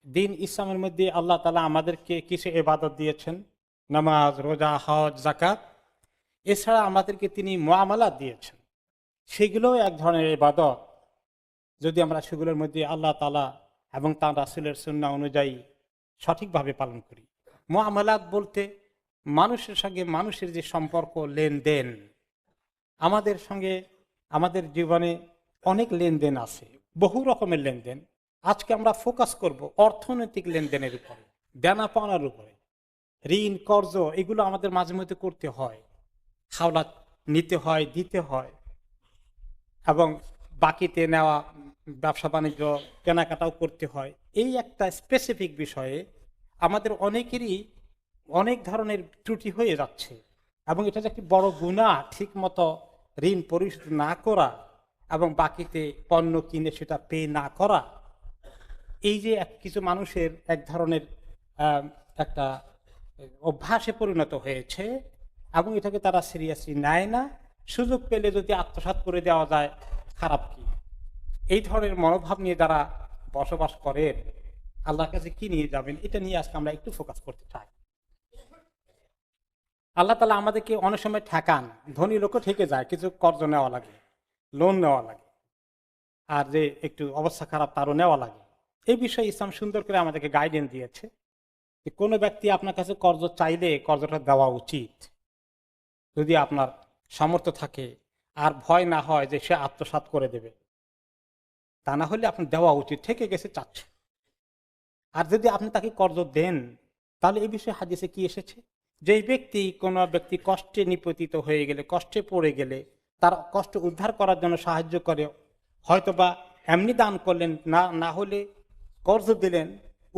দিন ইসলামের মধ্যে আল্লাহ তাআলা আমাদেরকে কিছু ইবাদত দিয়েছেন, নামাজ, রোজা, হজ, যাকাত। এছাড়া আমাদেরকে তিনি মুআমালাত দিয়েছেন, সেগুলোও এক ধরনের ইবাদত। যদি আমরা সেগুলোর মধ্যে আল্লাহ তাআলা এবং তার রাসূলের সুন্নাহ অনুযায়ী সঠিকভাবে পালন করি। মুআমালাত বলতে মানুষের সঙ্গে মানুষের যে সম্পর্ক, লেনদেন, আমাদের সঙ্গে আমাদের জীবনে অনেক লেনদেন আছে, বহু রকমের লেনদেন। আজকে আমরা ফোকাস করব অর্থনৈতিক লেনদেনের উপরে, দেনা পাওনার উপরে। ঋণ, কর্জ, এগুলো আমাদের মাঝে মধ্যে করতে হয়, হাওলাত নিতে হয়, দিতে হয়, এবং বাকিতে নেওয়া, ব্যবসা বাণিজ্য, কেনাকাটাও করতে হয়। এই একটা স্পেসিফিক বিষয়ে আমাদের অনেকেরই অনেক ধরনের ত্রুটি হয়ে যাচ্ছে, এবং এটা যে একটি বড় গুনাহ, ঠিক মতো ঋণ পরিশোধ না করা এবং বাকিতে পণ্য কিনে সেটা পে না করা। এই যে কিছু মানুষের এক ধরনের একটা অভ্যাসে পরিণত হয়েছে, এবং এটাকে তারা সিরিয়াসলি নেয় না। সুযোগ পেলে যদি আত্মসাৎ করে দেওয়া যায়, খারাপ কি? এই ধরনের মনোভাব নিয়ে যারা বসবাস করেন, আল্লাহর কাছে কি নিয়ে যাবেন, এটা নিয়ে আজকে আমরা একটু ফোকাস করতে চাই। আল্লাহ তাআলা আমাদেরকে অনেক সময় ঠেকান, ধনী লোকও ঠেকে যায়, কিছু কর্জ নেওয়া লাগে, লোন নেওয়া লাগে, আর যে একটু অবস্থা খারাপ তারও নেওয়া লাগে। এই বিষয়ে ইসলাম সুন্দর করে আমাদেরকে গাইডেন্স দিয়েছে যে কোনো ব্যক্তি আপনার কাছে কর্জ চাইলে কর্জটা দেওয়া উচিত, যদি আপনার সামর্থ্য থাকে আর ভয় না হয় যে সে আত্মসাৎ করে দেবে। তা না হলে আপনার দেওয়া উচিত, ঠেকে গেছে চাচ্ছে। আর যদি আপনি তাকে কর্জ দেন, তাহলে এই বিষয়ে হাদিসে কি এসেছে? যেই ব্যক্তি, কোনো ব্যক্তি কষ্টে নিপতিত হয়ে গেলে, কষ্টে পড়ে গেলে তার কষ্ট উদ্ধার করার জন্য সাহায্য করে, হয়তোবা এমনি দান করলেন, না না হলে কর্জ দিলেন,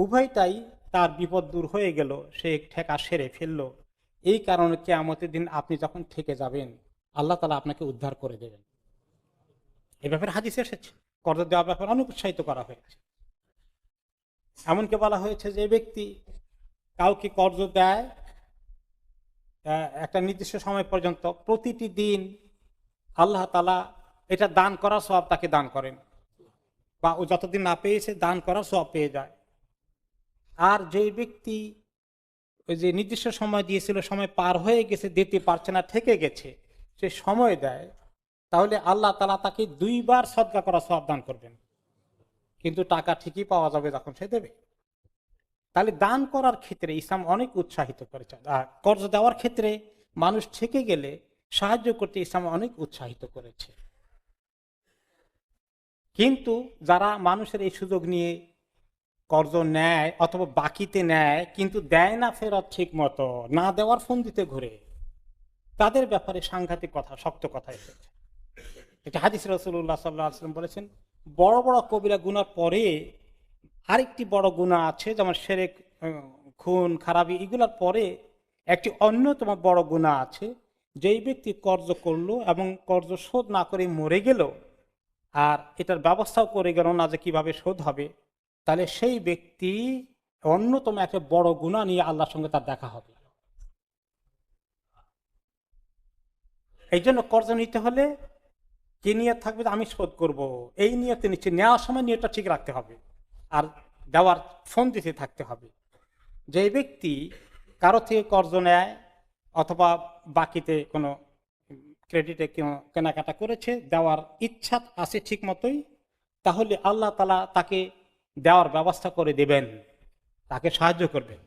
উভয়টাই তার বিপদ দূর হয়ে গেল, সে ঠেকা সেরে ফেললো। এই কারণে কিয়ামতের দিন আপনি যখন ঠেকে যাবেন, আল্লাহ তাআলা আপনাকে উদ্ধার করে দেবেন। এ ব্যাপারে হাদিস এসেছে। কর্জ দেওয়ার ব্যাপারে অনেক উৎসাহিত করা হয়েছে। এমনকি বলা হয়েছে যে ব্যক্তি কাউকে কর্জ দেয় একটা নির্দিষ্ট সময় পর্যন্ত, প্রতিটি দিন আল্লাহ তাআলা এটা দান করার সওয়াব তাকে দান করেন, বা ও যতদিন না পেয়েছে দান করার সওয়াব পেয়ে যায়। আর যেই ব্যক্তি ওই যে নির্দিষ্ট সময় দিয়েছিল, সময় পার হয়ে গেছে, দিতে পারছে না, ঠেকে গেছে, সে সময় দেয়, তাহলে আল্লাহ তাআলা তাকে 2 বার সদকা করার সওয়াব দান করবেন, কিন্তু টাকা ঠিকই পাওয়া যাবে যখন সে দেবে। তাহলে দান করার ক্ষেত্রে ইসলাম অনেক উৎসাহিত করেছে, আর কর্জ দেওয়ার ক্ষেত্রে মানুষ ঠেকে গেলে সাহায্য করতে ইসলাম অনেক উৎসাহিত করেছে। কিন্তু যারা মানুষের এই সুযোগ নিয়ে কর্জ নেয় অথবা বাকিতে নেয় কিন্তু দেয় না ফেরত ঠিক মতো, না দেওয়ার ফন্দিতে ঘুরে, তাদের ব্যাপারে সাংঘাতিক কথা, শক্ত কথা এসেছে। এটা হাদিস রাসূলুল্লাহ সাল্লাল্লাহু আলাইহি ওয়াসাল্লাম বলেছেন, বড় বড় কবিরা গুনার পরে আরেকটি বড় গুনাহ আছে, যেমন শিরক, খুন খারাপি, এগুলোর পরে একটি অন্যতম বড় গুনাহ আছে। যেই ব্যক্তি কর্জ করলো এবং কর্জ শোধ না করে মরে গেল, আর এটার ব্যবস্থাও করে গেল না যে কিভাবে শোধ হবে, তাহলে সেই ব্যক্তি অন্যতম একটা বড় গুনাহ নিয়ে আল্লাহর সঙ্গে তার দেখা হবে। এই জন্য কর্জ নিতে হলে কি নিয়ত থাকবে, আমি শোধ করব, এই নিয়তে নিচ্ছে, নেওয়ার সময় নিয়তটা ঠিক রাখতে হবে, আর দেওয়ার ফোন দিতে থাকতে হবে। যে ব্যক্তি কারো থেকে কর্জ নেয় অথবা বাকিতে কোনো ক্রেডিটে কেনাকাটা করেছে, দেওয়ার ইচ্ছা আছে ঠিক মতোই, তাহলে আল্লাহ তাআলা তাকে দেওয়ার ব্যবস্থা করে দেবেন, তাকে সাহায্য করবেন।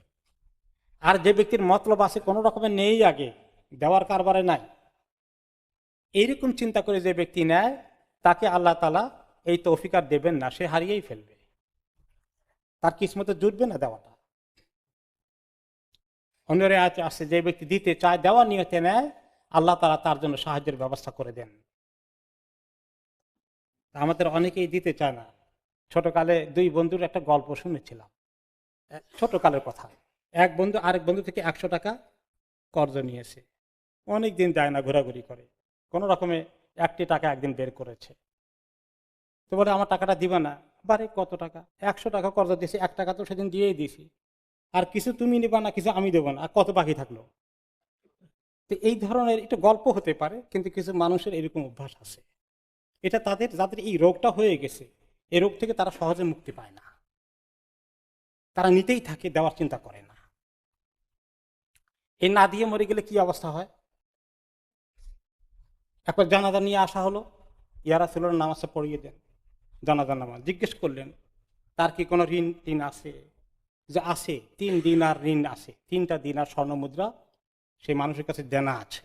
আর যে ব্যক্তির মতলব আছে, কোনো রকমের নেই, আগে দেওয়ার কারবারে নাই, এইরকম চিন্তা করে যে ব্যক্তি নেয়, তাকে আল্লাহ তাআলা এই তৌফিক আর দেবেন না, সে হারিয়েই ফেলবে, তার কিসমতে জুটবে না দেওয়াটা। অন্যরে আছে, যে ব্যক্তি দিতে চায়, দেওয়ার নিয়তে নেয়, আল্লাহ তাআলা তার জন্য সাহায্যের ব্যবস্থা করে দেন। আমাদের অনেকেই দিতে চায় না। ছোটকালে 2 বন্ধুর একটা গল্প শুনেছিলাম, ছোটকালের কথা। এক বন্ধু আরেক বন্ধু থেকে 100 টাকা কর্জ নিয়েছে, অনেক দিন যায় না, ঘোরাঘুরি করে, কোন রকমে 1টি টাকা একদিন বের করেছে। তো বলে, আমার টাকাটা দিবা না? বারে কত টাকা, 100 টাকা কর্জ দিয়েছি, 1 টাকা তো সেদিন দিয়েই দিছি, আর কিছু তুমি নিবা না, কিছু আমি দেবো না, আর কত বাকি থাকলো? তো এই ধরনের একটা গল্প হতে পারে, কিন্তু কিছু মানুষের এরকম অভ্যাস আছে। এটা তাদের, যাদের এই রোগটা হয়ে গেছে, এই রোগ থেকে তারা সহজে মুক্তি পায় না। তারা নিতেই থাকে, দেওয়ার চিন্তা করে না। এই না দিয়ে মরে গেলে কি অবস্থা হয়? একবার জানাজা নিয়ে আসা হলো, ইয়া রাসূলুল্লাহ নামাজটা পড়িয়ে দেন। জানাজার নামাজ জিজ্ঞেস করলেন তার কি কোনো ঋণ টিন আছে? যে আছে, 3 দিনার ঋণ আছে, 3টা দিনার স্বর্ণ মুদ্রা সেই মানুষের কাছে দেনা আছে,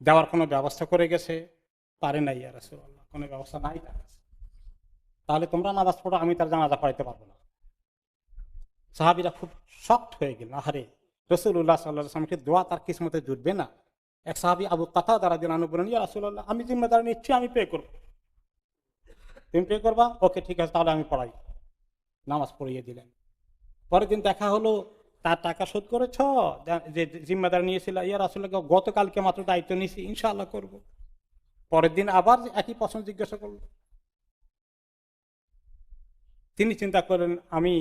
দেওয়ার কোনো ব্যবস্থা করে গেছে? পারে নাই ইয়া রাসূলুল্লাহ, কোনো ব্যবস্থা নাই তার কাছে। তাহলে তোমরা নামাজ পড়ো, আমি তার জানাজা পড়াইতে পারবো না। সাহাবীরা খুব শকড হয়ে গেলেন, আহারে রাসূলুল্লাহ সাল্লাল্লাহু আলাইহি ওয়াসাল্লামের দোয়া তার কিসমতে জুটবে না। এক সাহাবী আবু কাতাদা রাদিয়াল্লাহু আনহু বলেন, ইয়া রাসূলুল্লাহ, আমি জিম্মেদারি নিচ্ছি, আমি পে করব। তুমি পে করবা? ওকে, ঠিক আছে, তাহলে আমি পড়াই। নামাজ পড়িয়ে দিলেন। পরের দিন দেখা হলো, তার টাকা শোধ করেছ? যে জিম্মেদার নিয়েছিল, ইয়া রাসূলুল্লাহ, গতকালকে মাত্র দায়িত্ব নিয়েছি, ইনশাআল্লাহ করব। পরের দিন আবার একই প্রশ্ন জিজ্ঞাসা করল। তিনি চিন্তা করেন, আমি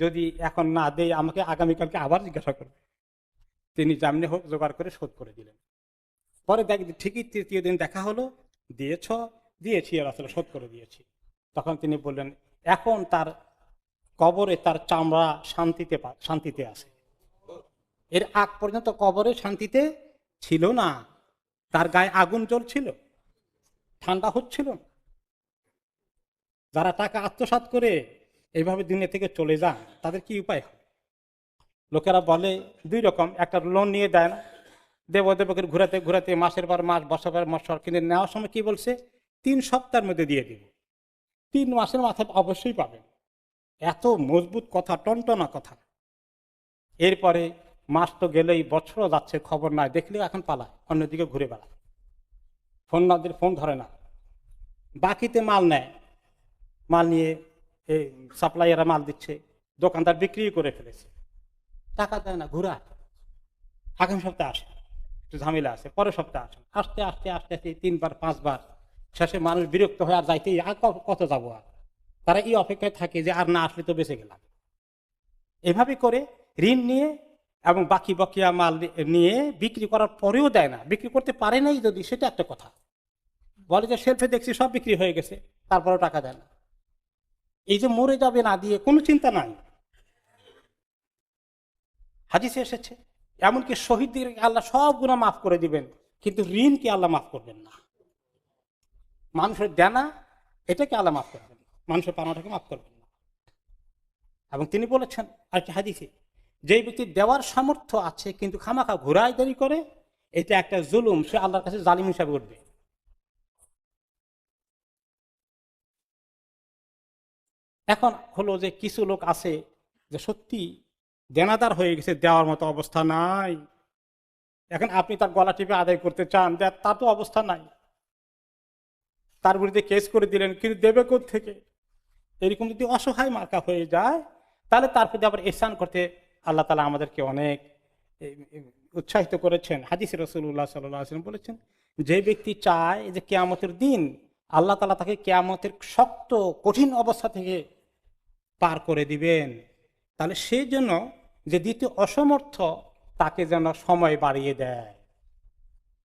যদি এখন না দেই আমাকে আগামীকালকে আবার জিজ্ঞাসা করবে। তিনি যেমনি হোক জোগাড় করে শোধ করে দিলেন। পরে ঠিকই 3য় দিন দেখা হলো, দিয়েছ? দিয়েছি ইয়া রাসূলুল্লাহ, শোধ করে দিয়েছি। তখন তিনি বললেন, এখন তার কবরে তার চামড়া শান্তিতে আছে। এর আগ পর্যন্ত কবরে শান্তিতে ছিল না, তার গায়ে আগুন জ্বলছিল, ঠান্ডা হচ্ছিল। যারা টাকা আত্মসাৎ করে এইভাবে দুনিয়া থেকে চলে যান, তাদের কি উপায় হয়? লোকেরা বলে 2 রকম, একটা লোন নিয়ে দেয় না, দেবকে ঘুরাতে ঘুরাতে মাসের পর মাস, বছর পর বছর, কিন্তু নেওয়ার সময় কি বলছে? 3 সপ্তাহের মধ্যে দিয়ে দিব। 3 মাসের মাথায় অবশ্যই পাবেন। এত মজবুত কথা, টনটনা কথা। এরপরে মাস তো গেলেই, বছরও যাচ্ছে, খবর নাই, দেখলে এখন পালায়, অন্যদিকে ঘুরে বেড়ায়, ফোন না দিলে ফোন ধরে না। বাকিতে মাল নেয়, মাল নিয়ে এই সাপ্লাইয়াররা মাল দিচ্ছে, দোকানদার বিক্রি করে ফেলেছে, টাকা দেয় না, ঘুরা। আগামী সপ্তাহে আসে, একটু ঝামেলা আছে, পরের সপ্তাহে আসে, আস্তে আস্তে আস্তে আস্তে 3 বার 5 বার, শেষে মানুষ বিরক্ত হয়ে আর যাইতেই, আর কত যাবো আর। তারা এই অপেক্ষায় থাকে যে আর না আসলে তো বেঁচে গেলাম। এভাবে করে ঋণ নিয়ে এবং বাকি বকেয়া মাল নিয়ে বিক্রি করার পরেও দেয় না। বিক্রি করতে পারে নাই যদি, সেটা একটা কথা, বলে যে শেলফে দেখছি সব বিক্রি হয়ে গেছে, তারপরেও টাকা দেয় না। এই যে মরে যাবে না দিয়ে কোনো চিন্তা নাই। হাদিসে এসেছে এমনকি শহীদদের আল্লাহ সব গুনাহ মাফ করে দিবেন, কিন্তু ঋণকে আল্লাহ মাফ করবেন না। মানুষের দেনা, এটাকে আল্লাহ মাফ করবেন, মানুষের পাওনাটাকে মাফ করবেন না। এবং তিনি বলেছেন আরেকটি হাদিসে, যে ব্যক্তি দেওয়ার সামর্থ্য আছে কিন্তু খামাখা ঘোরায় দেরি করে, এটা একটা জুলুম, সে আল্লাহর কাছে জালিম হিসাবে উঠবে। এখন হলো যে কিছু লোক আছে যে সত্যি দেনাদার হয়ে গেছে, দেওয়ার মতো অবস্থা নাই। এখন আপনি তার গলা টিপে আদায় করতে চান, তার তো অবস্থা নাই, তার বিরুদ্ধে কেস করে দিলেন, কিন্তু দেবে থেকে? এরকম যদি অসহায় মার্কা হয়ে যায়, তাহলে তার প্রতি আবার ইহসান করতে আল্লাহ তাআলা আমাদেরকে অনেক উৎসাহিত করেছেন। হাদিসে রাসূলুল্লাহ সাল্লাল্লাহু আলাইহি ওয়াসাল্লাম বলেছেন, যে ব্যক্তি চায় যে কিয়ামতের দিন আল্লাহ তাআলা তাকে কিয়ামতের শক্ত কঠিন অবস্থা থেকে পার করে দিবেন, তাহলে সেই জন্য যে দিতে অসমর্থ, তাকে যেন সময় বাড়িয়ে দেয়।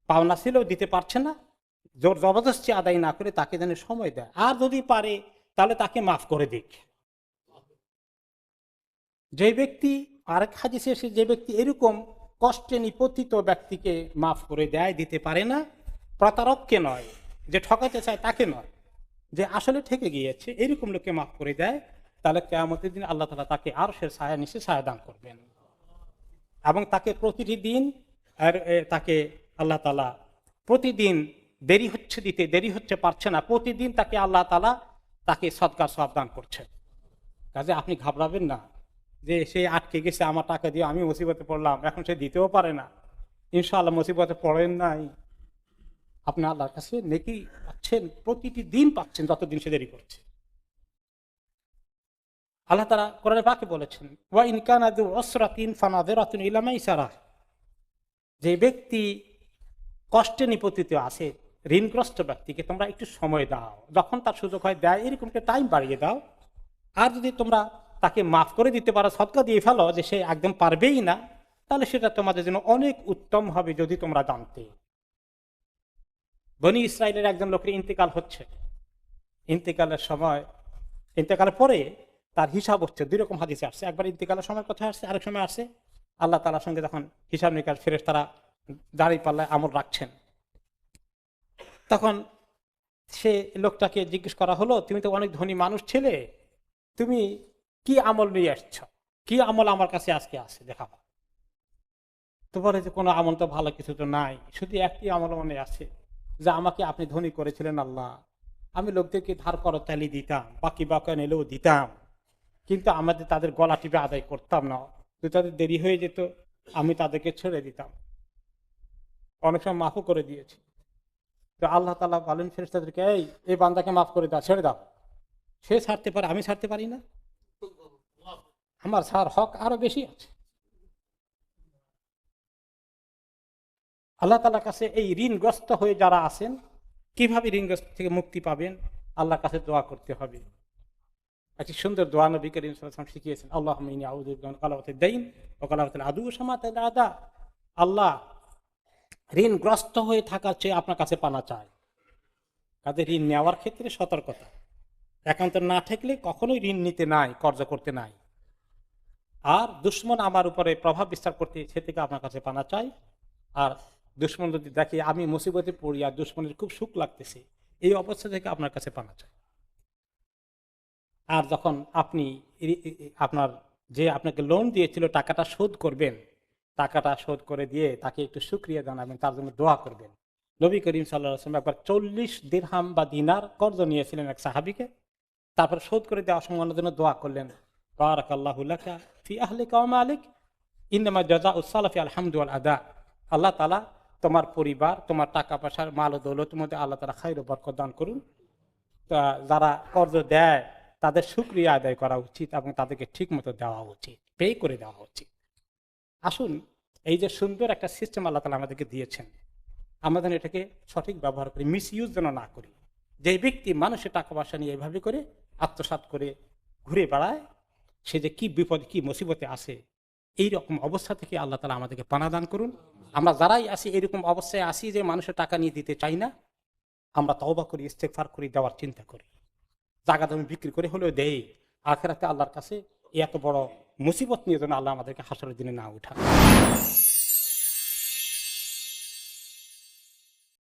পাওনা ছিল দিতে পারছে না, জোর জবরদস্তি আদায় না করে তাকে যেন সময় দেয়, আর যদি পারে তাহলে তাকে মাফ করে দিক। যে ব্যক্তি, আরেক হাদিসে এসে, যে ব্যক্তি এরকম কষ্টে নিপতিত ব্যক্তিকে মাফ করে দেয়, দিতে পারে না, প্রতারককে নয়, যে ঠকাতে চায় তাকে নয়, যে আসলে ঠকে গিয়েছে, এরকম লোককে মাফ করে দেয়, তাহলে কিয়ামতের দিন আল্লাহ তাআলা তাকে আরশের ছায়া নিচে ছায়া দান করবেন। এবং তাকে প্রতিটি দিন তাকে আল্লাহ তাআলা প্রতিদিন দেরি হচ্ছে দিতে, দেরি হচ্ছে পারছে না, প্রতিদিন তাকে আল্লাহ তাআলা তাকে সদকার সওয়াব দান করছে। কাজে আপনি ঘাবড়াবেন না যে সে আটকে গেছে, আমার টাকা দিয়ে আমি মুসিবতে পড়লাম, এখন সে দিতেও পারে না। ইনশাআল্লাহ মুসিবতে পড়েন নাই, আপনি আল্লাহর কাছে নেকি পাচ্ছেন, প্রতিটি দিন পাচ্ছেন, যতদিন সে দেরি করছে। আল্লাহ তাআলা কোরআনে পাকে বলেছেন, ওয়া ইন কানা যু উসরাতিন ফানাযিরাতুন ইলা মাইসারাহ, যে ব্যক্তি কষ্টে নিপতিত আছে, ঋণগ্রস্ত ব্যক্তিকে তোমরা একটু সময় দাও, যখন তার সুযোগ হয় দেয়, এরকম একটা টাইম বাড়িয়ে দাও। আর যদি তোমরা তাকে মাফ করে দিতে পারো, সদকা দিয়ে ফেলো, যে সে একদম পারবেই না, তাহলে সেটা তোমাদের জন্য অনেক উত্তম হবে যদি তোমরা জানতে। বনি ইসরাইলের একজন লোকের ইন্তেকাল হচ্ছে, ইন্তেকালের সময়, ইন্তেকালের পরে তার হিসাব হচ্ছে। দুই রকম হাদিসে আসছে, একবার ইন্তেকালের সময় কথা আসছে, আরেক সময় আসছে আল্লাহ তাআলার সঙ্গে যখন হিসাব নিকাশ ফেরেশতারা দাঁড়িয়ে পাল্লায় আমল রাখছেন, তখন সে লোকটাকে জিজ্ঞেস করা হলো, তুমি তো অনেক ধনী মানুষ ছেলে, তুমি কি আমল নিয়ে আসছ, কি আমল আমার কাছে আজকে আছে দেখাবো। তো বলে যে কোনো আমল তো ভালো কিছু তো নাই, শুধু একটি আমল মনে আছে, যে আমাকে আপনি ধনী করেছিলেন আল্লাহ, আমি লোকদেরকে ধার করতালি দিতাম, বাকি বাকি নিলেও দিতাম, কিন্তু আমাদের তাদের গলা টিপে আদায় করতাম না, যদি তাদের দেরি হয়ে যেত আমি তাদেরকে ছেড়ে দিতাম, অনেক সময় মাফও করে দিয়েছি। তো আল্লাহ তাআলা বলেন ফেরেশতাদেরকে, এই বান্দাকে মাফ করে দাও, ছেড়ে দাও, সে ছাড়তে পারে, আমি ছাড়তে পারি না, আমার ছাড় হক আরো বেশি আছে। আল্লাহ তাআলার কাছে এই ঋণগ্রস্ত হয়ে যারা আছেন, কিভাবে ঋণগ্রস্ত থেকে মুক্তি পাবেন, আল্লাহর কাছে দোয়া করতে হবে। একটি সুন্দর দোয়া নবী করিম সাল্লাল্লাহু আলাইহি ওয়াসাল্লাম শিখিয়েছেন, আল্লাহুম্মা ইন্নী আউযু বিকা মিন গালাবাতিদ দাইন ওয়া গালাবাতিল আদু ওয়া শামাতাতিল আদা। আল্লাহ, ঋণগ্রস্ত হয়ে থাকার চেয়ে আপনার কাছে পানা চায়। কাজে ঋণ নেওয়ার ক্ষেত্রে সতর্কতা, একান্ত না থাকলে কখনোই ঋণ নিতে নাই, কর্জ করতে নাই। আর দুশমন আমার উপরে প্রভাব বিস্তার করতে, সে থেকে আপনার কাছে পানা চাই। আর দুশমন যদি দেখে আমি মুসিবতে পড়ি আর দুশমনের খুব সুখ লাগতেছে, এই অবস্থা থেকে আপনার কাছে পানা চাই। আর যখন আপনি আপনার যে আপনাকে লোন দিয়েছিল টাকাটা শোধ করবেন, টাকাটা শোধ করে দিয়ে তাকে একটু শুকরিয়া জানাবেন, তার জন্য দোয়া করবেন। নবী করিম সাল্লাল্লাহু আলাইহি ওয়াসাল্লাম একবার 40 দিরহাম বা দিনার কর্জ নিয়েছিলেন এক সাহাবীকে, তারপর শোধ করে দেওয়ার সময় জন্য দোয়া করলেন, বারাকাল্লাহু লাকা ফি আহলিকা ওয়া মালিক ইন্নামা জাযাউস সালাফি আল হামদু ওয়াল আদা। আল্লাহ তাআলা তোমার পরিবার, তোমার টাকা পয়সার মাল ও দৌলতের মধ্যে আল্লাহ তাআলা খায়র ও বরকত দান করুন। তা যারা কর্জ দেয় তাদের শুকরিয়া আদায় করা উচিত এবং তাদেরকে ঠিক মতো দেওয়া উচিত, পে করে দেওয়া উচিত। আসুন, এই যে সুন্দর একটা সিস্টেম আল্লাহ তাআলা আমাদেরকে দিয়েছেন, আমাদের এটাকে সঠিক ব্যবহার করি, মিস ইউজ যেন না করি। যে ব্যক্তি মানুষের টাকা পয়সা নিয়ে এইভাবে করে আত্মসাৎ করে ঘুরে বেড়ায়, সে যে কি বিপদ কি মুসিবতে আসে, এই রকম অবস্থা থেকে আল্লাহ তাআলা আমাদেরকে পানা দান করুন। আমরা যারাই আসি এরকম অবস্থায় আসি যে মানুষের টাকা নিয়ে দিতে চাই না, আমরা তওবা করি, ইস্তেগফার করি, দেওয়ার চিন্তা করি, জায়গা জমি বিক্রি করে হলেও দেই। আখিরাতে আল্লাহর কাছে এত বড় মুসিবত নিয়ে যেন আল্লাহ আমাদেরকে হাসরের দিনে না উঠান।